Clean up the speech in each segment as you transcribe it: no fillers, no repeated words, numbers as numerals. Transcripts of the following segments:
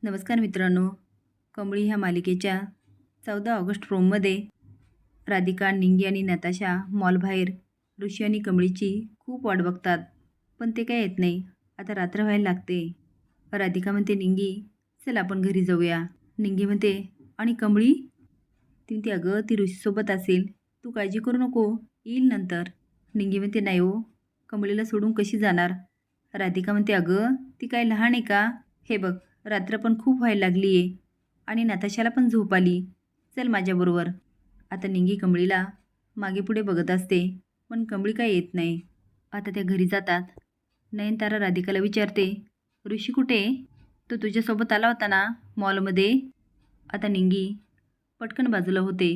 नमस्कार मित्रांनो, कमळी ह्या मालिकेच्या 14 ऑगस्ट रोममध्ये राधिका, निंगी आणि नताशा मॉलबाहेर ऋषी आणि कमळीची खूप वाट बघतात, पण ते काय येत नाही. आता रात्र व्हायला लागते. राधिका म्हणते, निंगी चल आपण घरी जाऊया. निंगी म्हणते, आणि कमळी? ती म्हणते, अगं ती ऋषीसोबत असेल, तू काळजी करू नको, येईल नंतर. निंगी म्हणते, नाही हो, कमळीला सोडून कशी जाणार. राधिका म्हणते, अगं ती काय लहान आहे का? हे बघ, रात्र पण खूप व्हायला लागली आहे आणि नताशाला पण झोप आली, चल माझ्याबरोबर. आता निंगी कमळीला मागे पुढे बघत असते, पण कमळी काय येत नाही. आता त्या घरी जातात. नयनतारा राधिकाला विचारते, ऋषी कुठे आहे? तो तुझ्यासोबत आला होता ना मॉलमध्ये. आता निंगी पटकन बाजूला होते.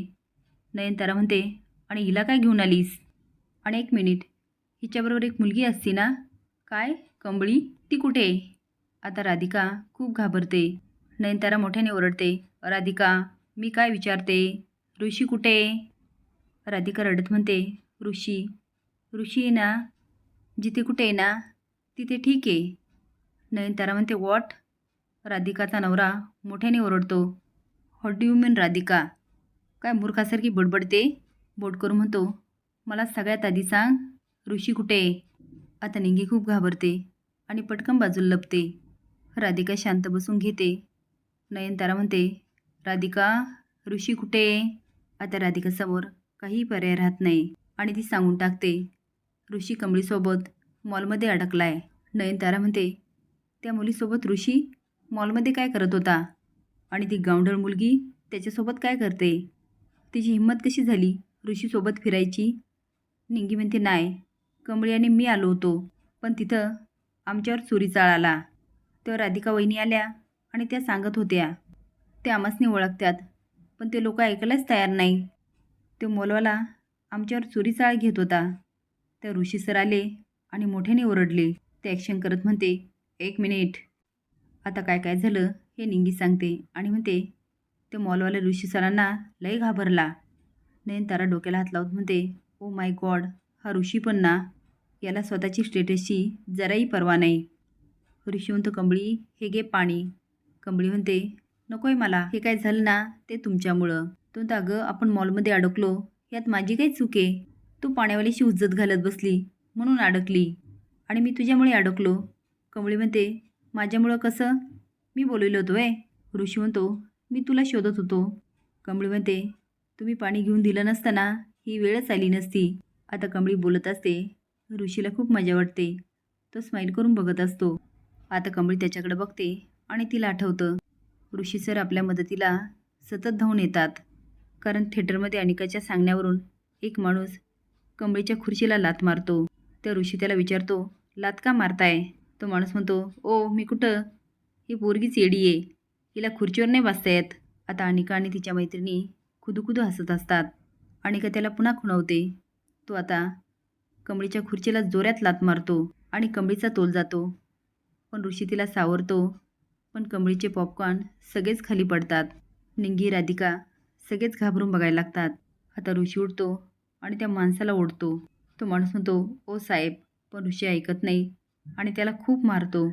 नयनतारा म्हणते, आणि हिला काय घेऊन आलीस? आणि एक मिनिट, हिच्याबरोबर एक मुलगी असती ना? काय कमळी, ती कुठे आहे? आता राधिका खूप घाबरते. नयनतारा मोठ्याने ओरडते, राधिका मी काय विचारते, ऋषी कुठे? राधिका रडत म्हणते, ऋषी ऋषी आहे ना, जिथे कुठे आहे ना तिथे ठीक आहे. नयनतारा म्हणते, व्हॉट? राधिकाचा नवरा मोठ्याने ओरडतो, व्हॉट डू यू मीन राधिका? काय मूर्खासारखी बडबडते? बोट करून म्हणतो, मला सगळ्यात आधी सांग, ऋषी कुठे? आता निंगी खूप घाबरते आणि पटकन बाजूला लपते. राधिका शांत बसून घेते. नयनतारा म्हणते, राधिका ऋषी कुठे? आता राधिकासमोर काही पर्याय राहत नाही आणि ती सांगून टाकते, ऋषी कमळीसोबत मॉलमध्ये अडकलाय. नयनतारा म्हणते, त्या मुलीसोबत ऋषी मॉलमध्ये काय करत होता? आणि ती गावंढळ मुलगी त्याच्यासोबत काय करते? तिची हिंमत कशी झाली ऋषीसोबत फिरायची? निंगी म्हणते, नाही, कमळी आणि मी आलो होतो, पण तिथं आमच्यावर चोरीचाळ आला. तेव्हा राधिका वहिनी आल्या आणि त्या सांगत होत्या, ते आम्हासनी ओळखतात, पण ते लोक ऐकायलाच तयार नाही. ते मॉलवाला आमच्यावर चोरीचाळ घेत होता. त्या ऋषी सर आले आणि मोठ्याने ओरडले. ते ॲक्शन करत म्हणते, एक मिनिट, आता काय काय झालं हे निंगी सांगते आणि म्हणते, ते मॉलवाले ऋषी सरांना लय घाबरला. नयनतारा डोक्याला हात लावत म्हणते, ओ माय गॉड, हा ऋषी पण ना, याला स्वतःची स्टेटसची जराही पर्वा नाही. ऋषी म्हणतो, कमळी हे घे पाणी. कमळी म्हणते, नको आहे मला, हे काय झालं ना ते तुमच्यामुळं. तो म्हणतो, अगं आपण मॉलमध्ये अडकलो, यात माझी काही चूक आहे? तू पाण्यावालीशी हुज्जत घालत बसली म्हणून अडकली आणि मी तुझ्यामुळे अडकलो. कमळी म्हणते, माझ्यामुळं कसं? मी बोलवलं होतो आहे. ऋषी म्हणतो, मी तुला शोधत होतो. कमळी म्हणते, तुम्ही पाणी घेऊन दिलं नसतं ना, ही वेळच आली नसती. आता कमळी बोलत असते. ऋषीला खूप मजा वाटते. तो स्माईल करून बघत असतो. आता कमळी त्याच्याकडे बघते आणि तिला आठवतं, ऋषी सर आपल्या मदतीला सतत धावून येतात. कारण थिएटरमध्ये अनिकाच्या सांगण्यावरून एक माणूस कमळीच्या खुर्चीला लाथ मारतो. त्या ऋषी त्याला विचारतो, लाथ का मारताय? तो माणूस म्हणतो, ओ मी कुठं, ही पोरगीच येडी आहे, हिला खुर्चीवर नाही बसता येत. आता अनिका आणि तिच्या मैत्रिणी खुदुखुदू हसत असतात. अनिका त्याला पुन्हा खुणवते. तो आता कमळीच्या खुर्चीला जोरात लाथ मारतो आणि कमळीचा तोल जातो. पण ऋषी तिला सावरतो, पण कमळीचे पॉपकॉर्न सगळेच खाली पडतात. निंगी, राधिका सगळेच घाबरून बघायला लागतात. आता ऋषी उठतो आणि त्या माणसाला ओढतो. तो माणूस म्हणतो, ओ साहेब, पण ऋषी ऐकत नाही आणि त्याला खूप मारतो.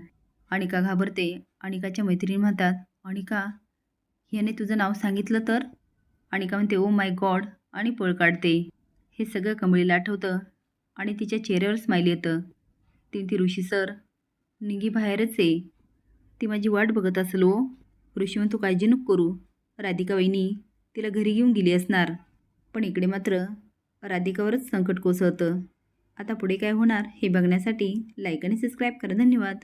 अनिका घाबरते. अनिकाच्या मैत्रिणी म्हणतात, अनिका याने तुझं नाव सांगितलं तर? अनिका म्हणते, ओ माय गॉड, आणि पळ काढते. हे सगळं कमळीला आठवतं आणि तिच्या चेहऱ्यावर स्माईल येतं. ती ऋषी सर, निंगी बाहेरच आहे, ती माझी वाट बघत असेल ओ. ऋषी म्हणतो, काळजी नको करू, राधिका वहिनी तिला घरी घेऊन गेली असणार. पण इकडे मात्र राधिकावरच संकट कोसळतं. आता पुढे काय होणार हे बघण्यासाठी लाईक आणि सबस्क्राईब करा. धन्यवाद.